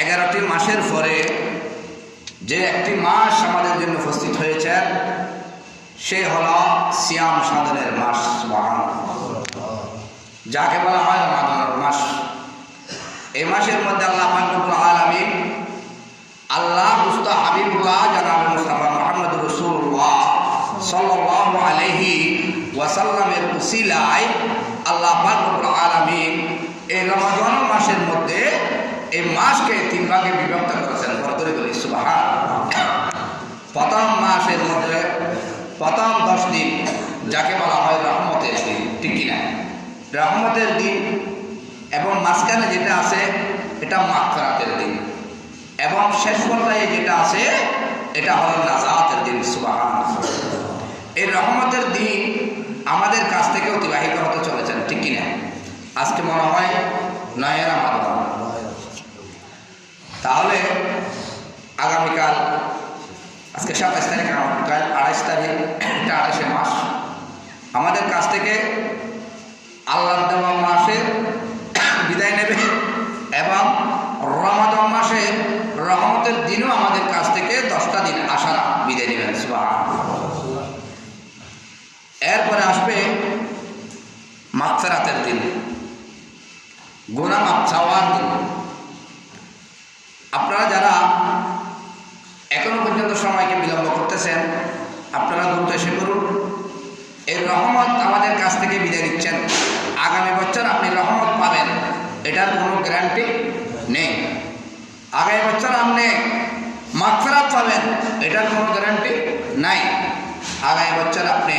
11টি মাসের পরে যে একটি মাস আমাদের জন্য উপস্থিত হয়েছে সে হল সিয়াম সাধনের মাস, যাকে বলা হয় রমাদানের মাস। এই মাসের মধ্যে আল্লাহ পাক রব্বুল আলামিন আল্লাহ মুস্তাফা হাবিবুল্লাহ জনাব মুস্তাফা মুহাম্মদ রাসূলুল্লাহ সাল্লাল্লাহু আলাইহি ওয়াসাল্লামের উসিলায় আল্লাহ পাক রব্বুল আলামিন এই রমাদান মাসের মধ্যে এই মাসকে 3 ভাগে বিভক্ত করেছেন। বর্তরে বলি সুবহানাল্লাহ। প্রথম মাসের মধ্যে প্রথম 10 দিন যাকে বলা হয় রহমতের দিন, ঠিক কিনা? রহমতের দিন, এবং মাঝখানে যেটা আছে এটা মাগফিরাতের দিন, এবং শেষ পর্যায়ে যেটা আছে এটা হলো নাজাতের দিন। সুবহানাল্লাহ। এই রহমতের দিন আমাদের কাছ থেকে অতিবাহিত হতে চলেছেন, ঠিক কিনা? আজকে মনে হয় 9 রমাদান, তাহলে আগামীকাল আজকে 27 তারিখ, কাল 28 তারিখ, এটা 28 মাস আমাদের কাছ থেকে আল্লাহর দেওয়া মাসের বিদায় নেবে, এবং রমাদান মাসে রহমতের দিনও আমাদের কাছ থেকে 10টা দিন আশারা বিদায় নেবেন। সুবহানাল্লাহ। এরপরে আসবে মাগফিরাতের দিন, গুনাহ মাফ চাওয়ার দিন। আপনারা যারা এখনো পর্যন্ত সময়কে বিলম্ব করতেছেন, আপনারা দ্রুত এসে করুন। এই রহমত আমাদের কাছ থেকে বিদায় নিচ্ছেন, আগামী বছর আপনি রহমত পাবেন এটার কোনো গ্যারান্টি নেই। আগামী বছর আপনি মাগফিরাত পাবেন এটার কোনো গ্যারান্টি নাই। আগামী বছর আপনি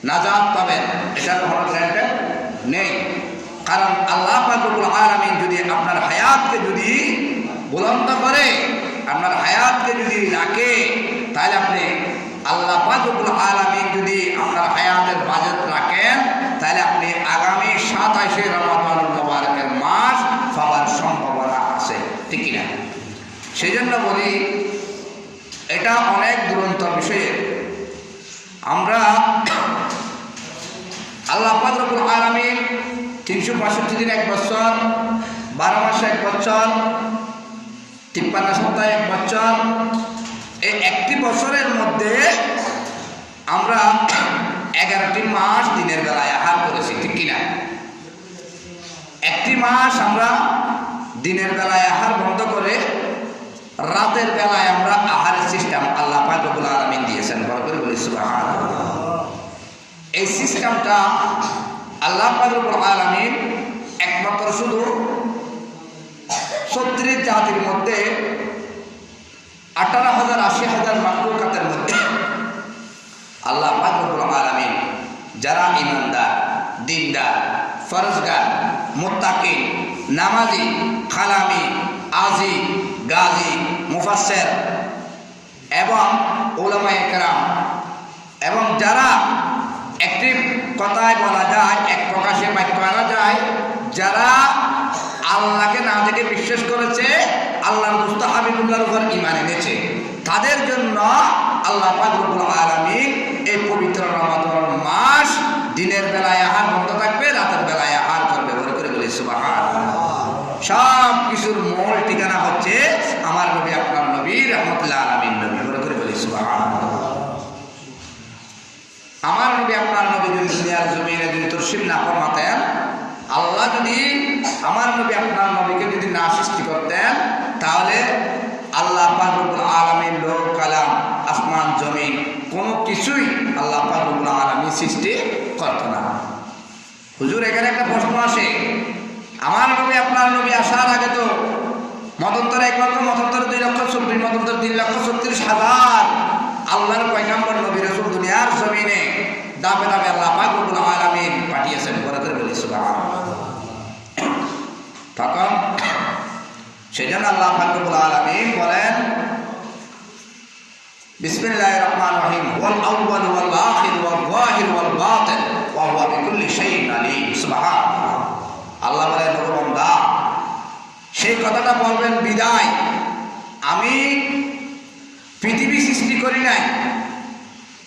নাজাত পাবেন এটার কোনো গ্যারান্টি নেই। কারণ আল্লাহ পাক রব্বুল আলামিন যদি আপনার হায়াতকে যদি বুলন্দ করে, আপনার হায়াতকে যদি রাখে, তাহলে আপনি আল্লাহ পাক রব্বুল আলামিন যদি আপনার হায়াতের বাজেট রাখেন, তাহলে আপনি আগামী 27 রমাদানুল মুবারকের মাস পাওয়ার সম্ভাবনা আছে, ঠিক কিনা? সেই জন্য বলি এটা অনেক দুরন্ত বিষয়ে। আমরা আল্লাহ পাক রব্বুল আলামিন 365 দিন 1 বছর, 12 মাসে 1 বছর, 53 সপ্তাহে 1 বছর, এই একটি বছরের মধ্যে আমরা 11টি মাস দিনের বেলায় আহার করেছি, ঠিক কিনা? একটি মাস আমরা দিনের বেলায় আহার বন্ধ করে রাতের বেলায় আমরা আহারের সিস্টেম আল্লাহ পাক রব্বুল আলামিন দিয়েছেন। বড় করে বলি সুবহানাল্লাহ। এই সিস্টেমটা আল্লাহ পাক রব্বুল আলামিন একমাত্র শুধু 36 জাতির মধ্যে 18,000-80,000 মাখলুকাতের মধ্যে আল্লাহ পাক রব্বুল আলামিন যারা ঈমানদার, দিনদার, ফরজগার, মুত্তাকি, নামাজি, খালামি, আজি, গাজী, মুফাসসির এবং উলামায়ে কেরাম, এবং যারা একটি কথায় বলা যায়, এক প্রকাশে বাক্য আনা যায়, যারা আল্লাহকে না দেখে বিশ্বাস করেছে, আল্লাহর মুস্তাফা হাবিবুল্লাহর উপর ঈমান এনেছে, তাদের জন্য আল্লাহ পাক রব্বুল আলামিন এই পবিত্র রমাদান মাস দিনের বেলায় আহার বন্ধ থাকবে, রাতের বেলায় আহার করবে। বলে করে বলি সুবহানাল্লাহ। সব কিছুর মূল ঠিকানা হচ্ছে আমার নবী, আপনার নবী, রাহমাতুল্লাহ আলামিন নবী। বলে করে বলি সুবহানাল্লাহ। আমার নবী, আপনার নবী যদি দুনিয়ার জমিনে যদি তশরিফ না ফরমাতেন, আল্লাহ যদি আমার নবী, আপনার নবীকে যদি না সৃষ্টি করতেন, তাহলে আল্লাহ পাক রব্বুল আলামিন, লোক কালাম, আসমান জমিন কোনো কিছুই আল্লাহ পাক রব্বুল আলামিন সৃষ্টি করত না। হুজুর, এখানে একটা প্রশ্ন আসে, আমার নবী, আপনার নবী আসার আগে তো মতান্তর 1 লক্ষ, মতান্তর 2 লক্ষ 24, মতান্তর 3,36,000 আল্লাহর পয়গম্বর নবী রাসূল দুনিয়ার জমিনে দাবে দাবে আল্লাহ পাক রব্বুল আলামিন পাঠিয়েছেন। বলে বলি সুবহানাল্লাহ। তখন সেজন্য আল্লাহ পাক রব্বুল আলামিন বলেন, বিসমিল্লাহির রহমানির রহিম, ওয়াল আউয়াল ওয়াল আখির ওয়াল যাহির ওয়াল বাতিন ওয়া হুয়া বিকুল্লি শাইইন আলীম। সুবহানাল্লাহ। আল্লাহ বলেন, ও বান্দা, সেই কথাটা বলবেন বিদায়, আমি পৃথিবী সৃষ্টি করি নাই,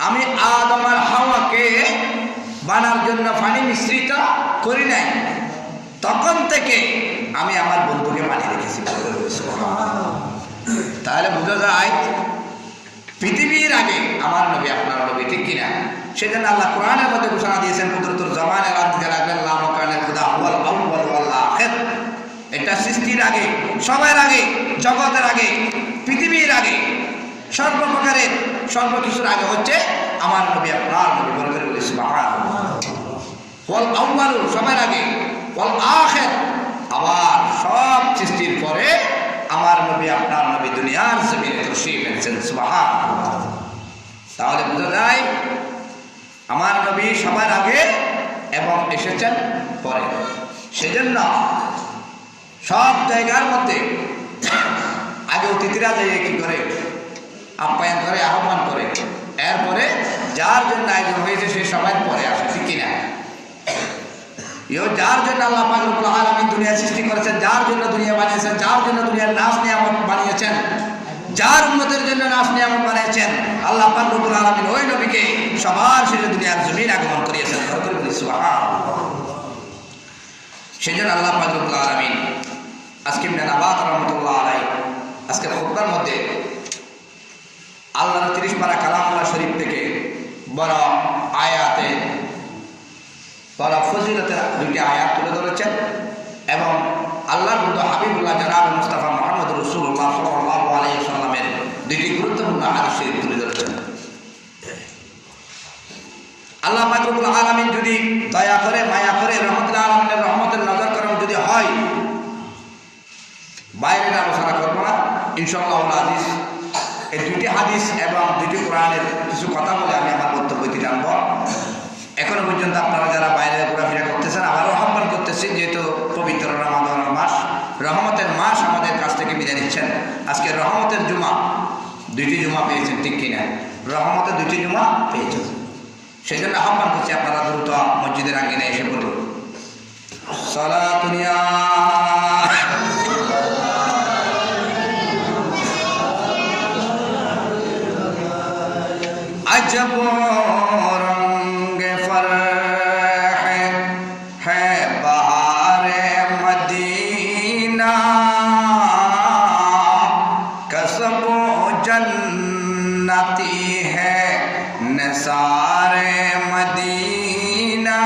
আমি আদম আর হাওয়াকে বানার জন্য পানি মিশ্রিত করি নাই, তখন থেকে আমি আমার বন্ধুকে বানিয়ে রেখেছি। তাহলে বোঝা যায় পৃথিবীর আগে আমার নবী আপনার নবী, ঠিক কিনা? সেজন্য আল্লাহ কোরআনের মধ্যে ঘোষণা দিয়েছেন কুদরতুল জামানের আদিতে রাখবেন লা মাকানের খুদা হুয়াল আউয়াল ওয়াল আখির। এটা সৃষ্টির আগে, সবার আগে, জগতের আগে, পৃথিবীর আগে, সর্বপ্রকারের সর্বকিছুর আগে হচ্ছে আমার নবী আপনার নবী। বলে করে বলি সুবহানাল্লাহ। ওয়াল আউয়াল সবার আগে, ওয়াল আখির আবার সব সৃষ্টির পরে আমার নবী আপনার নবী দুনিয়ার জমিনে তশরীফ এনেছেন। সুবহানাল্লাহ। তাহলে বোঝা যায় আমার নবী সবার আগে এবং এসেছেন পরে। সেজন্য সব জায়গার মধ্যে আগে অতিথিরা যাইয়ে কি করে? আপ্যায়ন করে, আহ্বান করে। এরপরে যার জন্য আয়োজন হয়েছে সে সবাই পরে আসে, ঠিক কিনা? যার জন্য আল্লাহ পাক রব্বুল আলামিন দুনিয়া সৃষ্টি করেছেন, যার জন্য দুনিয়া বানিয়েছেন, যার জন্য দুনিয়ার নাজ নিয়ামত বানিয়েছেন, যার উম্মতের জন্য নাজ নিয়ামত বানিয়েছেন, আল্লাহ পাক রব্বুল আলামিন ওই নবীকে সবার শেষে দুনিয়ার জমিন আগমন করিয়েছেন। সুবহানাল্লাহ। সেজন্য আল্লাহ পাক রব্বুল আলামিন আজকে ইবনে নাবাত রাহমাতুল্লাহ আলাইহি আজকের খুতবার মধ্যে আল্লাহর 30 পারা কালামুল্লাহ শরীফ থেকে বড় আয়াতে বড় ফজিলতের দুটি আয়াত তুলে ধরেছেন এবং আল্লাহর বন্ধু হাবিবুল্লাহ জনাব মুস্তাফা মুহাম্মদ রাসূলুল্লাহ সাল্লাল্লাহু আলাইহি ওয়াসাল্লামের দুটি গুরুত্বপূর্ণ হাদিস শরীফ তুলে ধরেছেন। আল্লাহ পাক রব্বুল আলামিন যদি দয়া করে, মায়া করে, রহমতুল আলামিনের রহমতের নজর করম যদি হয়, বাইরের আলোচনা করবো না ইনশাআল্লাহ আজিজ। এই দুটি হাদিস এবং দুটি কোরআনের কিছু কথা বলে আমি আমার বক্তব্যটি জানবো। এখনো পর্যন্ত আপনারা যারা বাইরে ঘোরাফেরা করতেছেন আবারও আহ্বান করতেছি, যেহেতু পবিত্র রমাদানের মাস, রহমতের মাস আমাদের কাছ থেকে বিদায় নিচ্ছেন। আজকে রহমতের জুমা, দুইটি জুমা পেয়েছেন, ঠিক কিনা? রহমতের দুইটি জুমা পেয়েছেন। সেই জন্য আহ্বান করছি আপনারা দ্রুত মসজিদের আঙ্গিনে এসে বলুন সালাতুনিয়া अजब रंग फरह है बहार मदीना कसब जन्नती है निसार मदीना।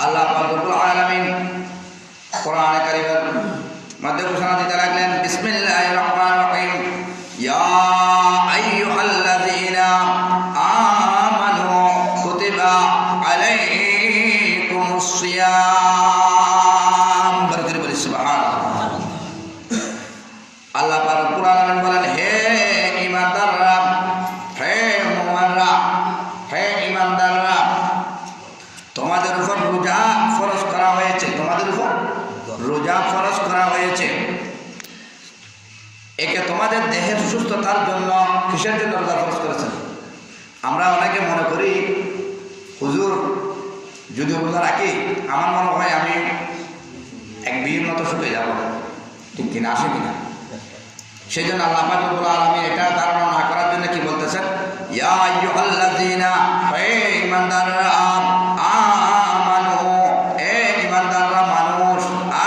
আল্লাহ পাক রব্বুল আলামিন কোরআনে কারীমের মধ্যে ঘোষণা দিতে লাগলেন বিসমিল্লাহির রহমানির রহিম ইয়া আইয়ুহাল্লাযীনা আমানু কুতিবা আলাইকুমুস সিয়াম। বরকত বলি সুবহানাল্লাহ। আল্লাহ পাক রব্বুল আলামিন বলেন হে ঈমানদাররা, হে মুমিনরা, হে ঈমানদাররা, তোমাদের উপর রোজা ফরজ করা হয়েছে, তোমাদের উপর রোজা ফরজ করা হয়েছে। একে তোমাদের দেহের সুস্থতার জন্য। কিসের জন্য রোজা ফরজ করেছেন? আমরা অনেকে মনে করি হুজুর যদি রোজা রাখি আমার মনে হয় আমি এক বিয়ের মতো শুকে যাব, ঠিক কিনা? আসে কিনা? সেই জন্য আল্লাহ পাক রব্বুল আলামিন এটা ধারণা না করার জন্য কি বলতেছেন ইয়া আইয়ুহাল্লাযীনা, হে ঈমানদাররা, আমানু, হে ঈমানদাররা মানুষ,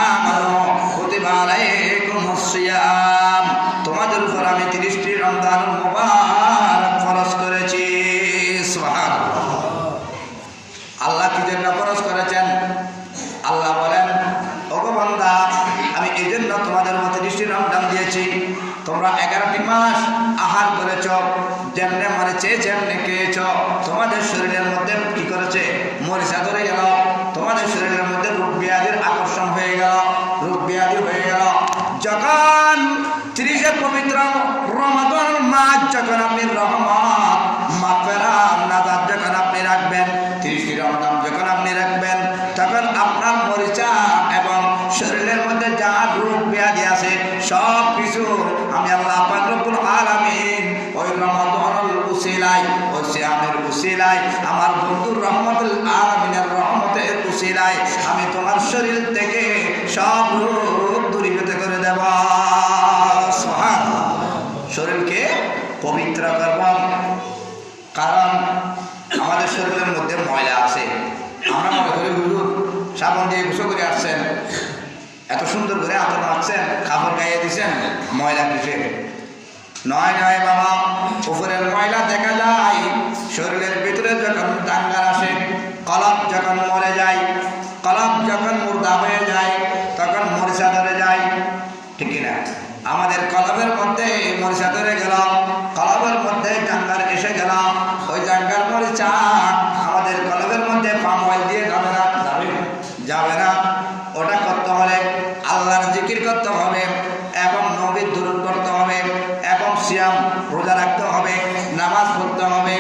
আমানু কুতিবা আলাইকুমুস সিয়াম, তোমাদের উপর আমি 30টি রমজান মুবারক ফরজ করেছি। সুবহানাল্লাহ। আল্লাহ কি জন্য ফরজ করেছেন? আল্লাহ বলেন ওগো বান্দা, আমি এই জন্য তোমাদের উপর 30টি রমজান দিয়েছি, তোমরা 11টি মাস আহার করেছ, যেমনে মরেছে যেমনে খেয়েছ, তোমাদের শরীরের মধ্যে কি করেছে? মরিচা ধরে গেল, তোমাদের শরীরের মধ্যে রোগ ব্যাধির আকর্ষণ হয়ে গেল, রোগ ব্যাধি হয়ে গেল। যখন 30 পবিত্র রমাদান মাস যখন আপনি রহমত মাগফিরাত নাজাত যখন আপনি রাখবেন, 30টি রমজান যখন আপনি রাখবেন, তখন আপনার মরিচা এবং শরীরের মধ্যে যা রোগ ব্যাধি আছে সব কিছু আমি আল্লাহ পাক রব্বুল আলামিন ওই রমাদানুল উসিলায়, ওই সিয়ামের উসিলায়, আমার বন্ধুর রহমতুল আলামিনের রহমতের উসিলায় আমি তোমার শরীর থেকে সব রোগ দূরীভূত করে দেব। সুবহানাল্লাহ। শরীরকে পবিত্র করব, কারণ আমাদের শরীরের মধ্যে ময়লা আছে। আমরা মনে করি হুজুর সাবান দিয়ে গোসল করে আসছেন, এত সুন্দর করে আতর মাখছেন, কাপড় গাইয়ে দিচ্ছেন, ময়লা কিসের? নয় নয় বাবা, উপরের ময়লা দেখা যায় শরীরের ভিতরে যখন টাঙ্গার আসে, কলব যখন মরে যায়, কলব যখন মুর্দা হয়ে যায়, তখন মরিচা ধরে যায়, ঠিক কিনা? আমাদের কলবের মধ্যে মরিচা ধরে গেল, কলবের মধ্যে টাঙ্গার এসে গেল, ওই টাঙ্গার মরিচা আমাদের কলবের মধ্যে পাম অয়েল দিয়ে যাবে না, যাবে না। ওটা করতে হলে আল্লাহর জিকির করতে হবে এবং নবীর দুরূদ করতে হবে এবং সিয়াম রোজা রাখতে হবে, নামাজ পড়তে হবে।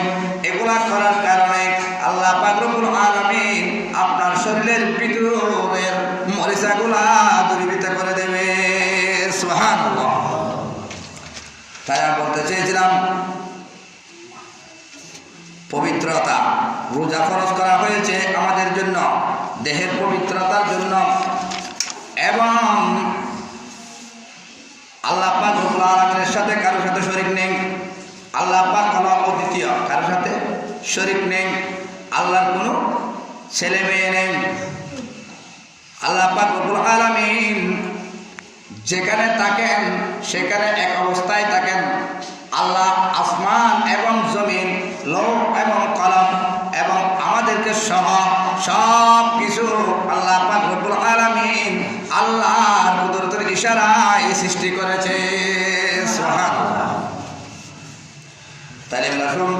এগুলা করার কারণে আল্লাহ পাক রব্বুল আলামিন আপনার শরীরের ভিতরের মরিচাগুলা দূরীভূত করে দেবে। সুবহানাল্লাহ। তাই আমি বলতে চেয়েছিলাম পবিত্রতা, রোজা ফরজ করা হয়েছে আমাদের জন্য দেহের পবিত্রতার জন্য, এবং আল্লাহ পাক রব্বুল আলামিনের সাথে কারোর সাথে শরীক নেই। আল্লাহ পাক হলো অদ্বিতীয়, কারোর সাথে শরীক নেই। আল্লাহর কোনো ছেলে মেয়ে নেই। আল্লাহ পাক রব্বুল আলামিন যেখানে থাকেন সেখানে এক অবস্থায় থাকেন। আল্লাহ আসমান এবং জমিন, লৌহ এবং কলম এবং আমাদেরকে সহ সব কিছু আল্লাহ পাক রব্বুল আলামিন আল্লাহর কুদরতের ইশারায় সৃষ্টি করেছে। সুবহানাল্লাহ। তাহলে আসুন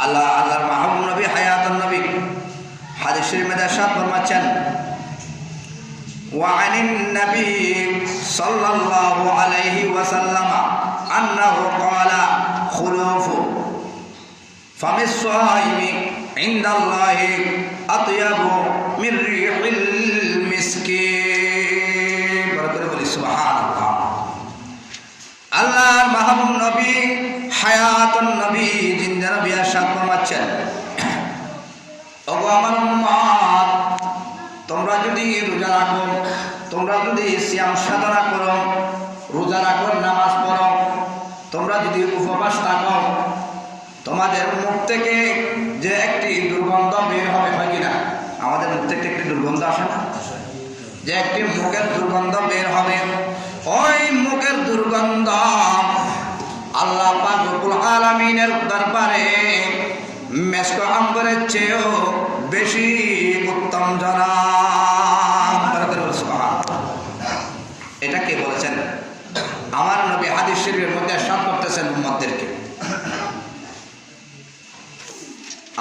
আল্লাহর মাহবুব নবী হায়াতুন নবী হাদিস শরীফে ইরশাদ ফরমাচ্ছেন, وعن النبي صلى الله عليه وسلم أنه قال خلوف فم الصائم عند الله أطيب من ريح المسك। سبحان الله। আল্লাহর মাহবুব নবী হায়াতুন নবী জিন্দা নবী ইরশাদ ফরমাচ্ছেন, ওগো আমার উম্মত, তোমরা যদি রোজা রাখো, তোমরা যদি সিয়াম সাধনা করো, রোজা রাখো, নামাজ পড়ো, তোমরা যদি উপবাস থাকো, তোমাদের মুখ থেকে যে একটি দুর্গন্ধ বের হবে, হয় কিনা? আমাদের মুখ থেকে একটি দুর্গন্ধ আসে না? যে একটি মুখের দুর্গন্ধ বের হবে, ওই মুখের দুর্গন্ধ আল্লাহ পাক রব্বুল আলামিনের দরবারে মেশক আম্বরের চেয়েও বেশি উত্তম জনাব। এটা কে বলেছেন? আমার নবী হাদিস শরীফের মধ্যে ইরশাদ করতেছেন উম্মতদেরকে।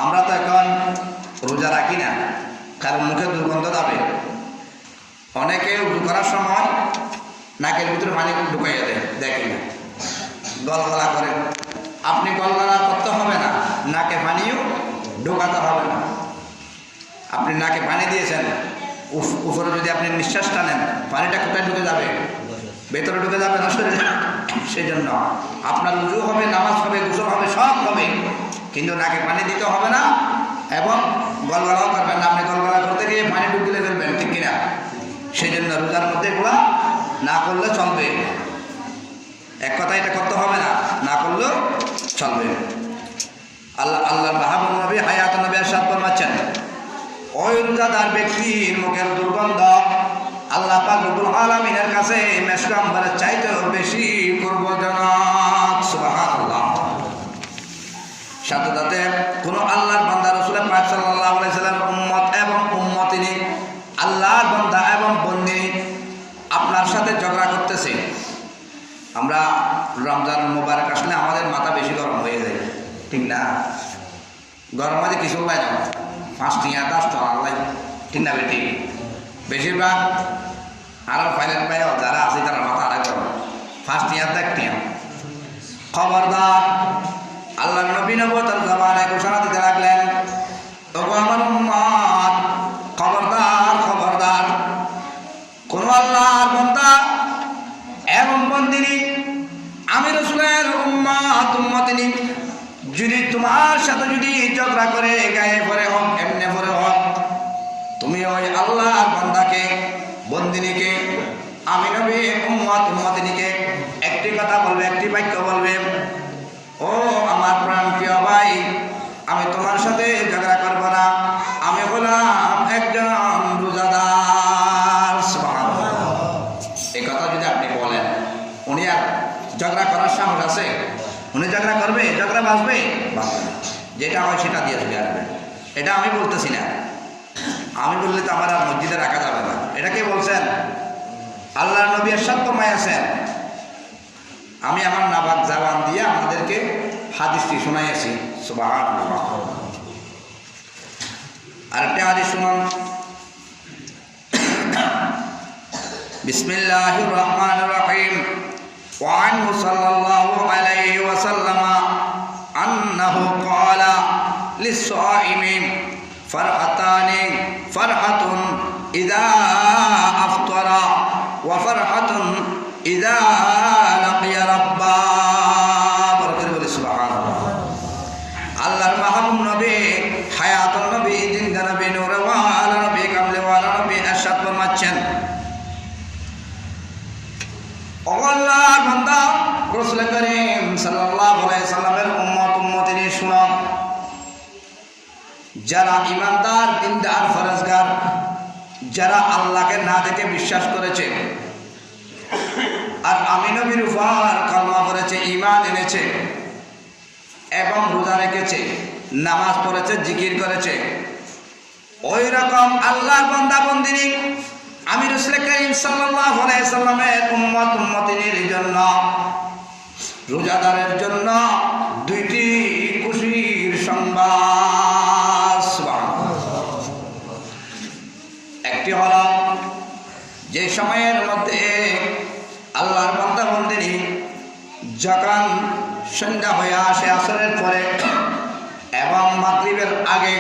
আমরা তো এখন রোজা রাখি না, কারণ মুখে দুর্গন্ধ যাবে। অনেকে উজু করার সময় নাকের ভিতরে পানি ঢুকাইয়া দেয়, দেখি না, গলগলা করে। আপনি গলগলা করতে হবে না, নাকে পানিও ঢোকাতে হবে না। আপনি নাকে পানি দিয়েছেন, উপরে যদি আপনি নিঃশ্বাস টানেন, পানিটা কোথায় ঢুকে যাবে? ভেতরে ঢুকে যাবে না শরীরে। সেই জন্য আপনার উজু হবে, নামাজ হবে, গোসল হবে, সব হবে, কিন্তু নাকে পানি দিতে হবে না এবং গলগলাও করবেন না। আপনি গলগলা করতে গিয়ে পানি ঢুকিয়ে ফেলবেন, ঠিক কিনা? সেই জন্য রোজার মধ্যে এগুলা না করলে চলবে। এক কথা, এটা করতে হবে না, না করলেও চলবে। আল্লাহর মাহবুব নবী হায়াতুন নবী ইরশাদ ফরমাচ্ছেন, ওই রোজাদার ব্যক্তির মুখের দুর্গন্ধ আল্লাহ পাক রব্বুল আলামিনের কাছে মেশক আম্বরের চাইতেও বেশি পূর্বজনক। সুবহানাল্লাহ। সাথে সাথে কোন আল্লাহর বান্দা রাসূল পাক সাল্লাল্লাহু আলাইহি সাল্লামের উম্মত এবং উম্মতিনী, আল্লাহর বান্দা এবং বন্দিনী আপনার সাথে ঝগড়া করতেছে। আমরা রমজান মুবারক আসলে আমাদের মাথা বেশি গরম হয়ে যায়, ঠিক না? গরম মাঝে কিছু পায় না, 5 টিয়া 10 টাকা আল্লাহ, ঠিক না বেটি? বেশিরভাগ আরো ফাইলেট পাই যারা আছে তারা মাথা আড়াই গরম, 5 টিয়া 1 টিয়া। খবরদার, আল্লাহ নবী নবুয়তের জবানে ঘোষণা দিতে লাগলেন, ওগো আমার উম্মত, খবরদার খবরদার, কোন আল্লাহর বান্দা এবং বন্দিনী, আমি রাসূলের উম্মতিনী যদি তোমার সাথে যদি ঝগড়া করে গায়ে পরে হোক, এমনি পরে হোক, তুমি ওই আল্লাহর বান্দাকে, বন্দিনীকে, আমি নবী উম্মতিনীকে একটি কথা বলবে, একটি বাক্য বলবে, ও আমার প্রাণ প্রিয় ভাই, আমি তোমার সাথে ঝগড়া করব না, আমি হলাম একজন রোজাদার। সুবহানাল্লাহ। এই কথা যদি আপনি বলেন, উনি আর ঝগড়া করার সাহস আছে? উনি ঝগড়া করবে? ঝগড়া বাঁচবে? বাঁচবে না। যেটা হয় সেটা দিয়ে চলে আসবে। এটা আমি বলতেছি না, আমি বললে তো আমার আর মসজিদে রাখা যাবে না। এটা কে বলছেন? আল্লাহর নবী এরশাদ ফরমাইয়াছেন। আমি আমার নাবাক জবান দিয়ে আমাদেরকে হাদিসটি শোনাইয়াছি। সুবহানাল্লাহ। আরেকটা হাদিস শুনুন। বিসমিল্লাহির রহমানির রহিম। ওয়া আনহু সাল্লাল্লাহু আলাইহি ওয়াসাল্লাম আন্নাহু ক্বালা লিস-সাইমি ফারহাতানি, ফারহাতুন ইযা আফতারা ওয়া ফারহাতুন ইযা লাকিয়া রাব্বা। বরকত বলি সুবহানাল্লাহ। আল্লাহর মাহবুব নবী, হায়াতুন নবী, জিন্দা নবী, নূরে ওয়ালা নবী, কামলে ওয়ালা নবী ইরশাদ ফরমাচ্ছেন, ও আল্লাহর বান্দা রাসূল করিম সাল্লাল্লাহু আলাইহি সাল্লামের উম্মত উম্মতিনী শুনো, যারা ইমানদার, দিনদার, ফরজগার, যারা আল্লাহকে না দেখে বিশ্বাস করেছে আর আমি নবীর উপর কলমা পড়েছে, ঈমান এনেছে এবং রোজা রেখেছে, নামাজ পড়েছে, জিকির করেছে, ওই রকম আল্লাহর বান্দা বান্দিনী আমি রাসূল করিম সাল্লাল্লাহু আলাইহি সাল্লামের উম্মত উম্মতিনীর জন্য, রোজাদারের জন্য দুইটি খুশির সংবাদ। একটি হলো, যে সময়ের মধ্যে আল্লাহর বান্দা বান্দিনী যখন সন্ধ্যা হয়ে আসে আসরের পরে এবং মাগরিবের আগে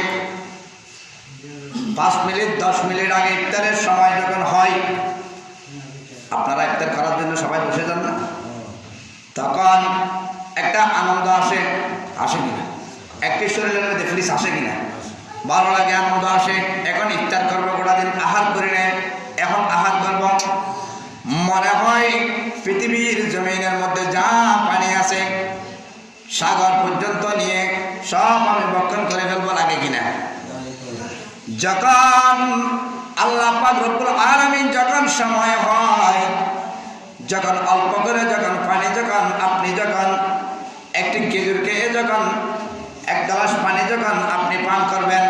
5 মিনিট 10 মিনিট আগে ইফতারের সময় যখন হয়, আপনারা ইফতার করার জন্য সবাই বসে যান না, তখন একটা আনন্দ আসে, আসে কিনা? একটি শরীরের মধ্যে ফ্রিজ আসে কিনা? ভালো লাগে, আনন্দ আসে। এখন ইফতার করবো, গোটা দিন আহার করি না, এখন আহার করব, মনে হয় পৃথিবীর জমিনের মধ্যে যা পানি আছে সাগর পর্যন্ত নিয়ে সব আমি ভক্ষণ করে ফেলবো, লাগে কিনা? যখন আল্লাহ পাক রব্বুল আলামিন যখন সময় হয়, যখন অল্প করে যখন পানি, যখন আপনি যখন একটি খেজুর খেয়ে যখন 1 গ্লাস পানি যখন আপনি পান করবেন,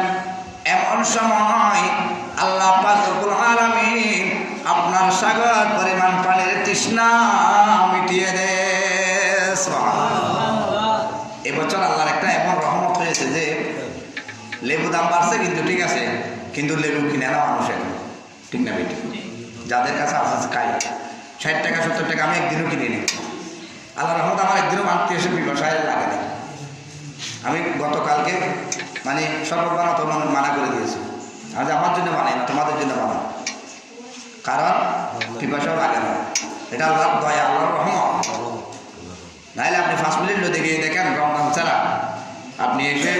এমন সময় আল্লাহ পাক রব্বুল আলামিন আপনার সাগর পরিমাণ পানির তৃষ্ণা মিটিয়ে দেয়। সুবহানাল্লাহ। এবছর আল্লাহর একটা এমন রহমত হয়েছে যে লেবু দাম বাড়ছে, কিন্তু ঠিক আছে, কিন্তু লেবু কিনে না মানুষের, ঠিক না বেটি? যাদের কাছে আছে খাই, 60 টাকা 70 টাকা, আমি একদিনও কিনে নিই। আল্লাহ রহমত আমার একদিনও মানতে এসে ব্যবসায় লাগে না। আমি গতকালকে মানে শরবত বানাতে মানা করে দিয়েছি, আজ আমার জন্য বানাই না, তোমাদের জন্য বানাই, কারণ পিপাসাও লাগে না। এটা আল্লাহর দয়া, আল্লাহর রহমত। নাহলে আপনি 5 মিনিট লোদে গিয়ে দেখেন রমজান ছাড়া আপনি এসে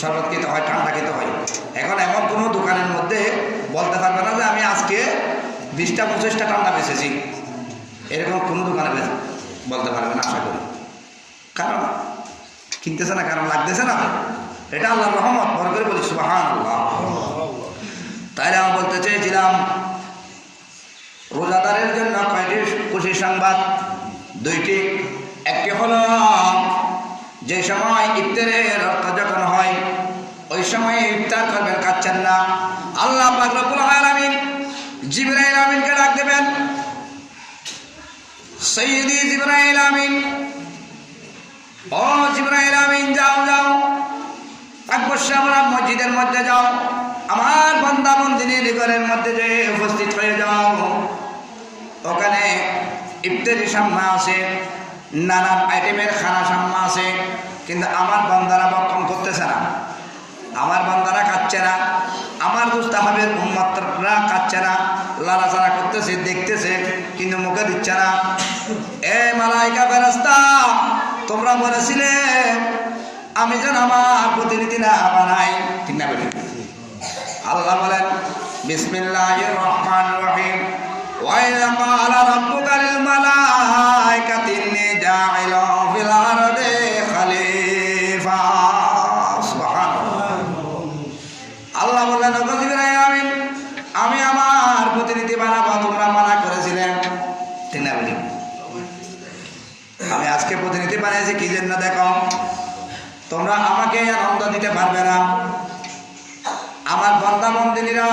শরবত খেতে হয়, ঠান্ডা খেতে হয়। এখন এমন কোনো দোকানের মধ্যে বলতে পারবে না যে আমি আজকে 20টা 25টা ঠান্ডা বেচেছি, এরকম কোনো দোকানে বলতে পারবে না, আশা করি। কারণ কিনতেছে না, কারণ লাগতেছে না। এটা আল্লাহর রহমত, বড় করে বলি সুবহানাল্লাহ। তাইলে আমি বলতে চেয়েছিলাম, রোজাদারের জন্য কয়টি খুশি সংবাদ? 2টি। একটি হলো, যে সময় ইফতারের অর্থ যখন হয়, ওই সময় ইফতার করবেন, খাচ্ছেন না, আল্লাহ পাক রব্বুল আলামিন জিবরাইল আমিনকে ডাক দেবেন, সাইয়্যিদি জিবরাইল আমিন, ও জিবরাইল আমিন, যাও যাও, অবশ্যই আমরা মসজিদের মধ্যে যাও, আমার বান্দা বান্দিনীর ঘরের মধ্যে যে উপস্থিত হয়ে যাও। ওখানে ইফতারি সামনে আছে, নানান আইটেমের খানা সামনে আছে, কিন্তু আমার বান্দারা ভক্ষণ করতেছে না, আমার বান্দারা খাচ্ছে না, আমার মুস্তাহাবের উম্মতরা খাচ্ছে না, লালাচারা করতেছে, দেখতেছে, কিন্তু মুখে দিচ্ছে না। এ মালাইকা ফেরেশতা, তোমরা বলেছিলে আমি যেন আমার প্রতিনিধি না বানাই, ঠিক না বলি? আল্লাহ বলেন, বিসমিল্লাহির রহমানির রহিম, ওয়া ইযা ক্বালা রাব্বুকা লিল মালাইকাতি আজকে প্রতিনিধি বানিয়েছি কি জন্য দেখো, তোমরা আমাকে আনন্দ দিতে পারবে না, আমার বান্দা বান্দিনীরা।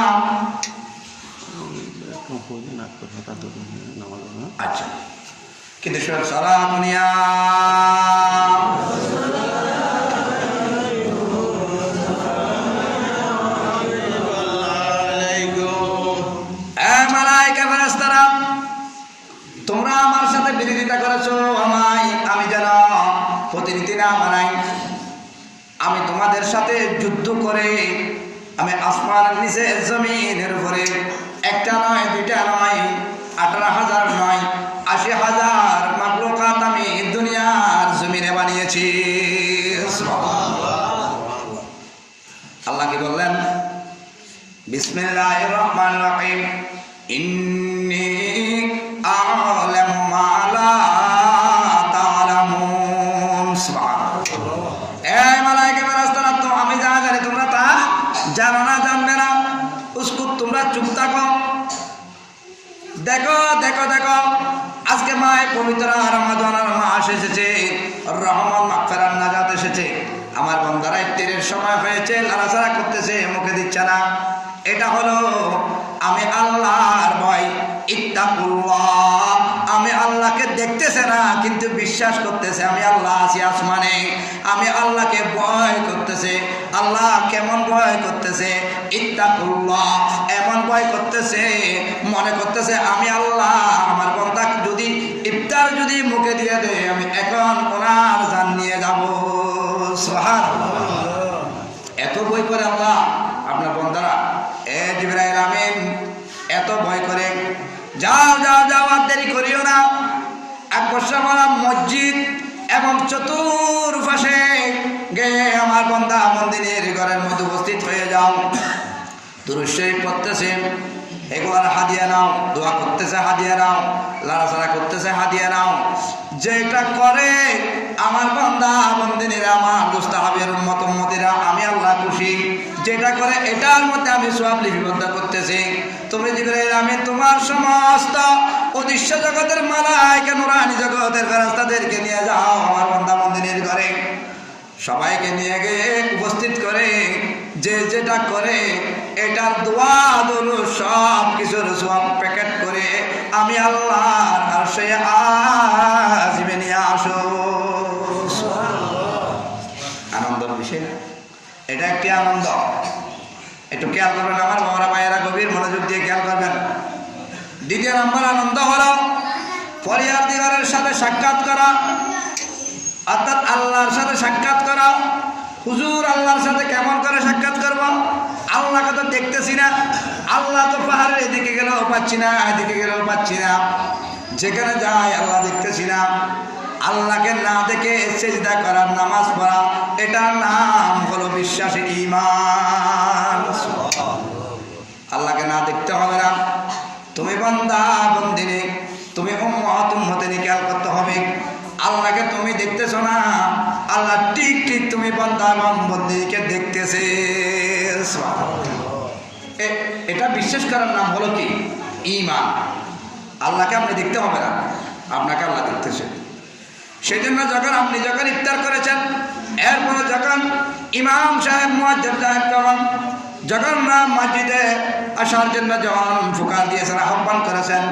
আচ্ছা, কিন্তু সারা দুনিয়া মালায়েকা ফেরেশতারা, তোমরা আমার সাথে বিরোধিতা করেছো আমায় আমি যেন প্রতিনিধি না বানাই। আমি তোমাদের সাথে যুদ্ধ করে আমি আসমানের নিচে জমিনের উপরে একটা নয় দুইটা নয় 18,000 নয় 80,000 মাখলুকাত আমি দুনিয়ার জমিনে বানিয়েছি। আল্লাহ কি বললেন? বিসমিল্লাহির রহমানির রহিম, ইন্নী আ'লামু মা লা তা'লামুন। সুবহানাল্লাহ। এই মালায়েকা ফেরেশতারা, তো আমি যা জানি তোমরা তা জানো না, জানবে না। উস্কুত, তোমরা চুপ থাকো। দেখো দেখো দেখো, আজকে মায় পবিত্র রমাদানের মাস এসেছে, রহমত মাগফিরাত নাজাত এসেছে। আমার বান্দারা ইফতারের সময় হয়েছে, লাড়াচাড়া করতেছে, মুখে দিচ্ছে না। এটা হলো আমি আল্লাহর ভয়। ইত্তাকুল্লাহ, আমি আল্লাহকে দেখতেছে না কিন্তু বিশ্বাস করতেছে আমি আল্লাহ আছি আসমানে। আমি আল্লাহকে ভয় করতেছে। আল্লাহ কেমন ভয় করতেছে? ইত্তাকুল্লাহ, এমন ভয় করতেছে, মনে করতেছে আমি আল্লাহ আমার বান্দা যদি ইফতার যদি মুখে দিয়ে দেয় আমি এখন ওনার জান নিয়ে যাব। সুবহানাল্লাহ। এত ভয় করে আল্লাহ আপনার বান্দারা। এ জিবরাইল আমিন, এত ভয় করে। যাও যাও যাও, আর দেরি করিও না। আকবরশাহরা মসজিদ এবং চতুর্পাশে গিয়ে আমার বান্দা বান্দিনীর ঘরের মধ্যে উপস্থিত হয়ে যাও। দুরূদ শরীফ পড়তেছে, এগুলার হাদিয়া নাও। দোয়া করতেছে, হাদিয়া নাও। লাড়াচাড়া করতেছে, হাদিয়া নাও। যেটা করে আমার বান্দা বান্দিনীরা, আমার মুস্তাহাবের উম্মত উম্মতিরা, আমি আল্লাহ খুশি। যেটা করে এটার মধ্যে আমি সওয়াব লিপিবদ্ধ করতেছি। তুমি জিবরাইল আমিন তোমার সমস্ত অদৃশ্য জগতের মালায়েকা নূরানী জগতের ফেরেশতাদেরকে নিয়ে যাও আমার বান্দা বান্দিনীর ঘরে। সবাইকে নিয়ে গিয়ে উপস্থিত করে যে যেটা করে এটার দোয়া দরুদ সব কিছুর সওয়াব প্যাকেট করে আমি আল্লাহর আরশে আজিমে নিয়ে আসো। আনন্দের বিষয়, এটা একটি আনন্দ। একটু খেয়াল করবেন আমার বাবারা ভাইয়েরা, গভীর মনোযোগ দিয়ে খেয়াল করবেন। দ্বিতীয় নম্বর আনন্দ হলো পরওয়ারদিগারের সাথে সাক্ষাৎ করা, অর্থাৎ আল্লাহর সাথে সাক্ষাৎ করা। হুজুর আল্লাহর সাথে কেমন করে সাক্ষাৎ করব? আল্লাহকে তো দেখতেছি না। আল্লাহ তো পাহাড়ের এদিকে গেলেও পাচ্ছি না, এদিকে গেলেও পাচ্ছি না। যেখানে যাই আল্লাহ দেখতেছি না। আল্লাহকে না দেখে সিজদা করা, নামাজ পড়া, এটার নাম হলো বিশ্বাসী ঈমান। আল্লাহকে না দেখতে হবে না। তুমি বান্দা বান্দিনী, তুমি উম্মত উম্মতিনী, খেয়াল করতে হবে। আল্লাহকে তুমি দেখতেছো না, আল্লাহ ঠিক ঠিক তুমি বান্দা বান্দিনীকে দেখতেছে। এটা বিশ্বাস করার নাম হলো কি? ঈমান। আল্লাহকে আপনি দেখতে হবে না, আপনাকে আল্লাহ দেখতেছে। সেজন্য যখন ইফতার করেছেন, এরপরে যখন ইমাম সাহেব মুয়াজ্জিন সাহেব যখন মসজিদে আসার জন্য যখন ফুকার দিয়েছেন, আহ্বান করেছেন,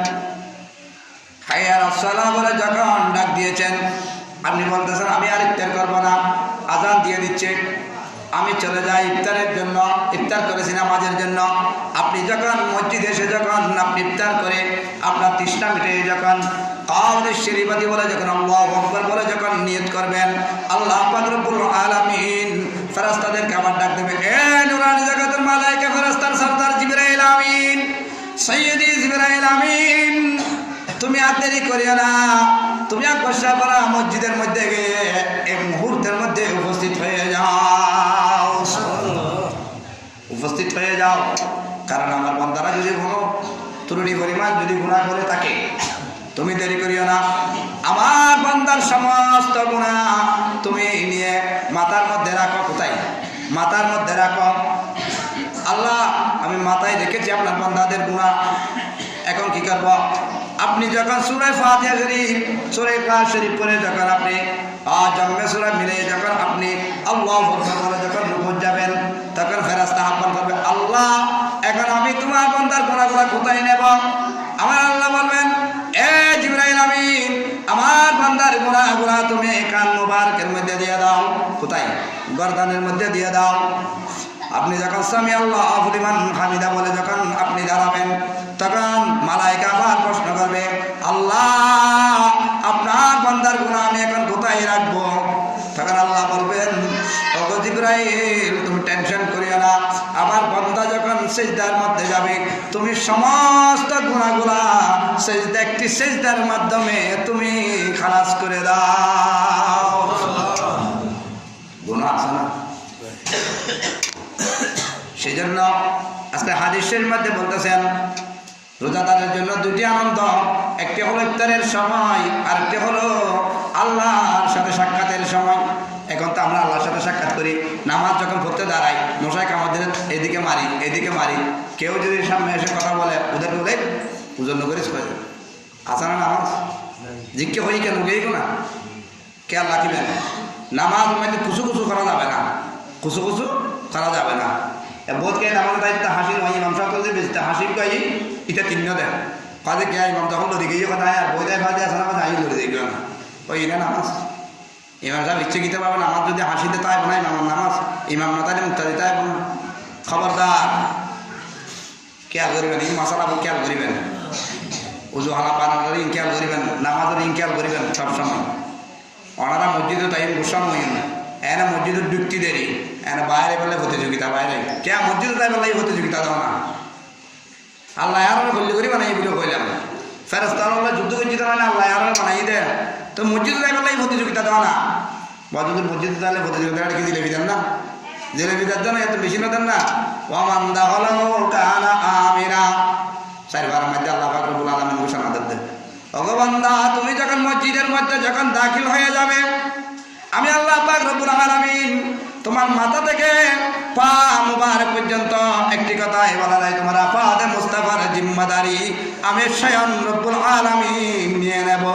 হাইয়া আলাস সালাহ বলে যখন ডাক দিয়েছেন, আপনি বলতেছেন আমি আর ইফতার করবো না, আজান দিয়ে দিচ্ছে, আমি চলে যাই ইফতারের জন্য। ইফতার করেছি নামাজের জন্য। আপনি যখন মসজিদে এসে যখন আপনি ইফতার করে আপনার তৃষ্ণা মিটে যখন কাউলে শরীফাতি বলে যখন আল্লাহু আকবার বলে যখন নিয়ত করবেন, আল্লাহ পাক রব্বুল আলামিন ফেরেশতাদেরকে আবার ডাক দেবে, এ নূরানী জগতের মালায়েকা ফেরেশতার সরদার জিবরাইল আমিন, সাইয়্যিদি জিবরাইল আমিন, তুমি আর দেরি করিও না, তুমি আকবরশাহরা মসজিদের মধ্যে গিয়ে এক মুহূর্তের মধ্যে উপস্থিত হয়ে যাও। উপস্থিত হয়ে যাও। কারণ আমার বান্দারা যদি কোনো ত্রুটি পরিমাণ যদি গুনাহ করে থাকে, তুমি দেরি করিও না। আমার বান্দার সমস্ত গুনাহ তুমি নিয়ে মাথার মধ্যে রাখো। কোথায়? মাথার মধ্যে রাখো। আল্লাহ আমি মাথায় রেখেছি আপনার বান্দাদের গুনাহ। এখন কি করব? আপনি যখন সূরা ফাতিহা শরীফ সূরা ইখলাস শরীফ করে যখন আপনি জম্মে সূরা মিলে যখন আপনি আল্লাহু আকবার বলে যখন রুকুতে যাবেন, তখন ফেরেশতা আহ্বান করবে, আল্লাহ এখন আমি তোমার বান্দার গুনাহগুলো কোথায় নেব? আমার আল্লাহ বলবেন, এ জিবরাইল আমিন, আমার বান্দার গুনাহগুলো তুমি কান মুবারকের মধ্যে দিয়ে দাও। কোথায়? গর্দানের মধ্যে দিয়ে দাও। আপনি যখন সামি আল্লাহু লিমান হামিদা বলে যখন আপনি দাঁড়াবেন, তখন মালায়েকা আবার প্রশ্ন করবে, আল্লাহ আপনার বান্দার গুনাহ আমি এখন কোথায় রাখবো? তখন আল্লাহ বলবেন, ওগো জিবরাইল তুমি টেনশন করিও না, আমার বান্দা যখন সিজদার মধ্যে যাবে তুমি সমস্ত গুনাহগুলা সিজদা একটি সিজদার মাধ্যমে তুমি খালাস করে দাও। গুনাহ আছে না? সেই জন্য আজকে হাদিসের মধ্যে বলতেছেন রোজাদারের জন্য দুটি আনন্দ, একটি হলো ইফতারের সময় আর একটি হলো আল্লাহর সাথে সাক্ষাতের সময়। এখন তো আমরা আল্লাহর সাথে সাক্ষাৎ করি, নামাজ যখন পড়তে দাঁড়াই মশাইক আমাদের এদিকে মারি এদিকে মারি, কেউ যদি সামনে এসে কথা বলে ওদের বলে ওজন করিস করে আসা না নামাজ জিজ্ঞে হই কেন গেই না কে আল্লাহ কিবেন নামাজ মানে কুচু কুচু করা যাবে না, কুচু কুচু করা যাবে না। বোধ কে নামাজ দায়িত্ব হাসির হয় ইমাম সাহেব যদি বেশি হাসির গাই এটা তিন দেন কাজে কে ইমাম তখন লড়ি গিয়ে কথা আর বই দেয় ভাজে আসে নামাজ হাসি লড়ি দেখবে না ওই এটা নামাজ। ইমাম সাহেব ইচ্ছে কিতে পাবে নামাজ যদি হাসিতে তাই না ইমামের নামাজ, ইমাম না তাইলে মুক্তা দিতে হবে না। খবরদার খেয়াল করিবেন, এই মশালা খেয়াল করিবেন, উজু হালা বানানোর খেয়াল করিবেন, নামাজের খেয়াল করিবেন সবসময়। ওনারা মসজিদে তাই গোসাম হইন না, এনে মসজিদের যুক্তি দেরি, এনে বাইরে বলে প্রতিযোগিতা বাইরে কে মসজিদে তাই বলে এই প্রতিযোগিতা দেওয়া না। আল্লাহ আর গল্লি করি বানাই বলে কইলাম ফেরেস্তার যুদ্ধ করছি তাহলে আল্লাহ আর বানাই দেয়, তো মসজিদে তাই বলে এই প্রতিযোগিতা দেওয়া না। বজুদের মসজিদে তাহলে প্রতিযোগিতা কি জিলেবি দেন না? জিলেবি দেন না, এত বেশি না দেন না। ওয়ামান্দা হল কানা আমিরা চারবার মধ্যে আল্লাহ পাক রব্বুল আলামিন ঘোষণা দেন, ওগো বান্দা তুমি যখন মসজিদের মধ্যে যখন দাখিল হয়ে যাবে আমি আল্লাহ পাক রব্বুল আলামিন তোমার মাথা থেকে পা মুবারক পর্যন্ত একটি কথাই বলা যায়, তোমার আফাদে মুস্তাফার জিম্মাদারি আমি স্বয়ং রব্বুল আলামিন নিয়ে নেব।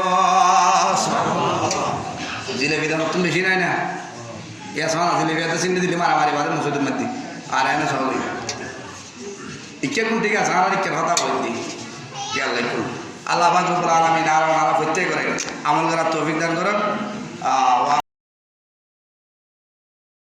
জিলেবি দাম তুমি বেশি নাই না, ইয়া সোনা জিলেবি এত চিন্তা দিলে মারামারি বাদে মসজিদের মধ্যে আর এনে সবাই ইচ্ছে কোন ঠিক আছে আর ইচ্ছের কথা বলতি কি আল্লাহ আল্লাহ পাক রব্বুল আলামিন আর প্রত্যেক করে আমল করার তৌফিক দান করুন।